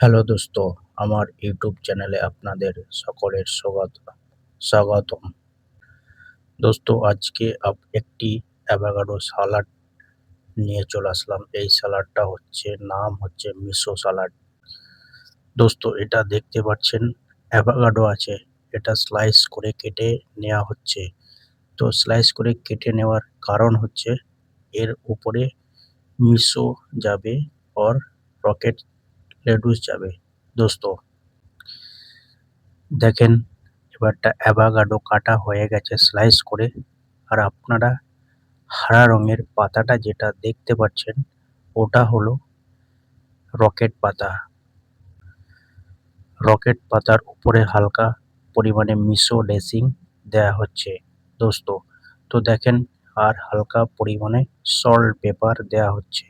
Hello দোস্ত, আমার YouTube চ্যানেলে আপনাদের সকলের স্বাগতম। দোস্ত, আজকে একটি অ্যাভোকাডো সালাড নিয়ে চলে আসলাম। এই সালাডটা নাম হচ্ছে মিশো সালাড। দোস্ত, এটা দেখতে পাচ্ছেন অ্যাভোকাডো আছে, এটা স্লাইস করে কেটে নেওয়া হচ্ছে। তো স্লাইস করে কেটে নেওয়ার কারণ হচ্ছে এর উপরে মিশো যাবে আর রকেট লেটুস যাবে। দোস্ত দেখেন, এবারটা অ্যাভোকাডো কাটা হয়ে গেছে স্লাইস করে। আর আপনারা হারা রঙের পাতাটা যেটা দেখতে পাচ্ছেন ওটা হলো রকেট পাতা। রকেট পাতার উপরে হালকা পরিমাণে মিশো ড্রেসিং দেয়া হচ্ছে দোস্ত। তো দেখেন, আর হালকা পরিমাণে সল্ট পেপার দেয়া হচ্ছে।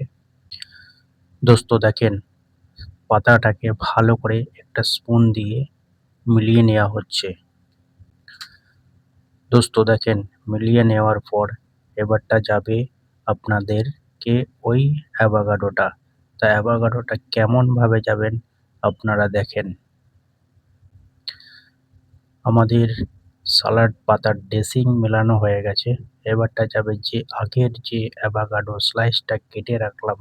দোস্ত দেখেন, পাতাটাকে ভালো করে একটা স্পুন দিয়ে মিলিয়ে নেওয়া হচ্ছে। দোস্ত দেখেন, মিলিয়ে নেওয়ার পর এবারটা যাবে আপনাদেরকে ওই অ্যাভোকাডোটা। তা অ্যাভোকাডোটা কেমনভাবে যাবেন আপনারা দেখেন। আমাদের সালাড পাতার ড্রেসিং মেলানো হয়ে গেছে। এবারটা যাবে যে আগের যে অ্যাভোকাডো স্লাইসটা কেটে রাখলাম,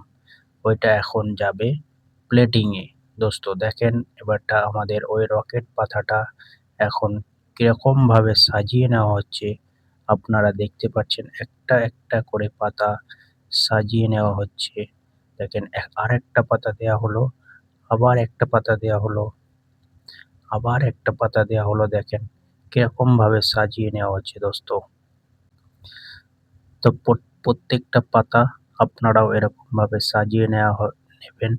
ওইটা এখন যাবে প্লেটিংয়ে। দোস্ত দেখেন, এবারটা আমাদের ওই রকেট পাতাটা এখন কিরকমভাবে সাজিয়ে নেওয়া হচ্ছে আপনারা দেখতে পাচ্ছেন। একটা একটা করে পাতা সাজিয়ে নেওয়া হচ্ছে। দেখেন, আরেকটা পাতা দেয়া হলো, আবার একটা পাতা দেয়া হলো, আবার একটা পাতা দেয়া হলো। দেখেন কিরকমভাবে সাজিয়ে নেওয়া হচ্ছে দোস্ত। তো প্রত্যেকটা পাতা আপনারাও এরকমভাবে সাজিয়ে নেবেন।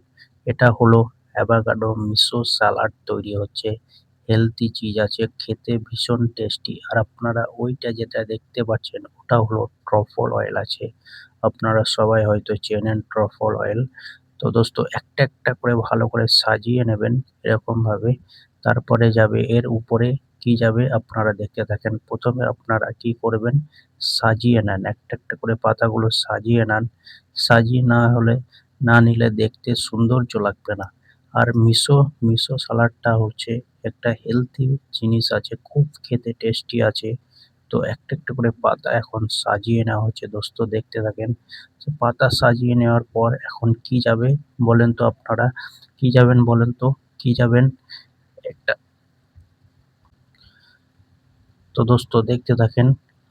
এটা হলো অ্যাভোকাডো মিশো সালাড তৈরি হচ্ছে। হেলথি চিজ আছে, খেতে ভীষণ টেস্টি। আর আপনারা ওইটা যেটা দেখতে পাচ্ছেন ওটা হলো ট্রফল অয়েল আছে। আপনারা সবাই হয়তো চেনেন ট্রফল অয়েল। তো দোস্ত একটা একটা করে ভালো করে সাজিয়ে নেবেন এরকমভাবে। তারপরে যাবে এর উপরে কি যাবে আপনারা দেখতে থাকেন। প্রথমে আপনারা কি করবেন, সাজিয়ে নেন, একটা একটা করে পাতাগুলো সাজিয়ে নেন। সাজিয়ে না নিলে দেখতে সৌন্দর্য লাগবে না। আর মিশো সালাডটা হচ্ছে একটা হেলথি জিনিস আছে, খুব খেতে টেস্টি আছে। তো একটা একটা করে পাতা এখন সাজিয়ে নেওয়া হচ্ছে দোস্ত, দেখতে থাকেন। তো পাতা সাজিয়ে নেওয়ার পর এখন কি যাবে বলেন তো আপনারা? কি যাবেন বলেন তো? কি যাবেন? একটা তো দোস্ত দেখতে থাকেন,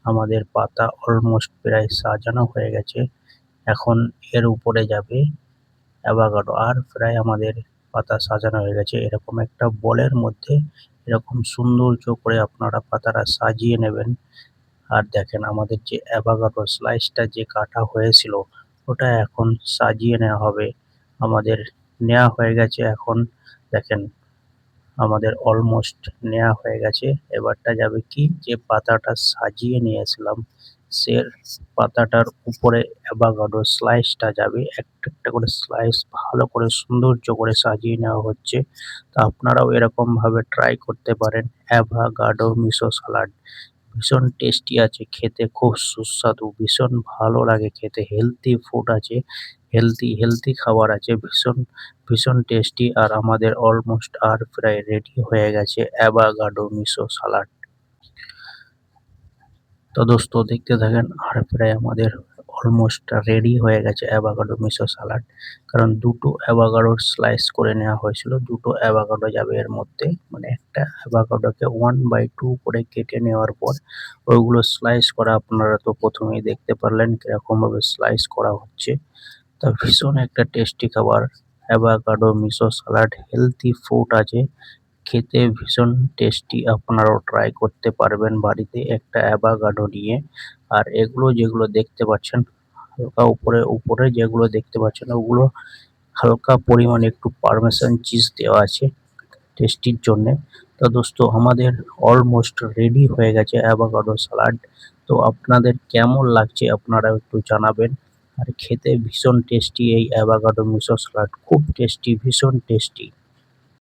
আমাদের পাতা অলমোস্ট প্রায় সাজানো হয়ে গেছে। এখন এর উপরে যাবে অ্যাভোকাডো। আর প্রায় আমাদের পাতা সাজানো হয়ে গেছে। এরকম একটা বলের মধ্যে এরকম সৌন্দর্য করে আপনারা পাতাটা সাজিয়ে নেবেন। আর দেখেন, আমাদের যে অ্যাভোকাডো স্লাইসটা যে কাটা হয়েছিল ওটা এখন সাজিয়ে নেওয়া হবে। আমাদের নেওয়া হয়ে গেছে। এখন দেখেন, আমাদের অলমোস্ট নেওয়া হয়ে গেছে। এবারটা যাবে কি, যে পাতাটা সাজিয়ে নিয়েছিলাম সে পাতাটার উপরে অ্যাভোকাডো স্লাইসটা যাবে। একটা একটা করে স্লাইস ভালো করে সৌন্দর্য করে সাজিয়ে নেওয়া হচ্ছে। তো আপনারাও এরকম ভাবে ট্রাই করতে পারেন অ্যাভোকাডো মিশো সালাড। ভীষণ টেস্টি আছে, খেতে খুব সুস্বাদু, ভীষণ ভালো লাগে খেতে। হেলথি ফুড আছে, হেলথি খাবার আছে, ভীষণ ভীষণ টেস্টি। আর আমাদের অলমোস্ট আর প্রায় রেডি হয়ে গেছে অ্যাভোকাডো মিশো সালাড। তো দোস্ত দেখতে থাকেন, আর প্রায় আমাদের অলমোস্ট রেডি হয়ে গেছে অ্যাভোকাডো মিশো সালাড। কারণ দুটো অ্যাভোকাডোর স্লাইস করে নেওয়া হয়েছিল, দুটো অ্যাভোকাডো যাবে এর মধ্যে। মানে একটা অ্যাভোকাডোকে 1/2 করে কেটে নেওয়ার পর ওইগুলো স্লাইস করা আপনারা তো প্রথমেই দেখতে পারলেন কিরকম ভাবে স্লাইস করা হচ্ছে। তা ভীষণ একটা টেস্টি খাবার avocado Meesho salad, healthy food আছে, খেতে ভীষণ টেস্টি। আপনারাও ট্রাই করতে পারবেন বাড়িতে একটা অ্যাভোকাডো নিয়ে। আর এগুলো যেগুলো দেখতে পাচ্ছেন হালকা উপরে উপরে যেগুলো দেখতে পাচ্ছেন ওগুলো হালকা পরিমাণে একটু পারমেসান চিজ দেওয়া আছে টেস্টির জন্যে। তো দোস্ত আমাদের অলমোস্ট রেডি হয়ে গেছে অ্যাভোকাডো সালাড। তো আপনাদের কেমন লাগছে আপনারা একটু জানাবেন। আর খেতে ভীষণ টেস্টি এই অ্যাভোকাডো মিশো সালাড, খুব টেস্টি, ভীষণ টেস্টি।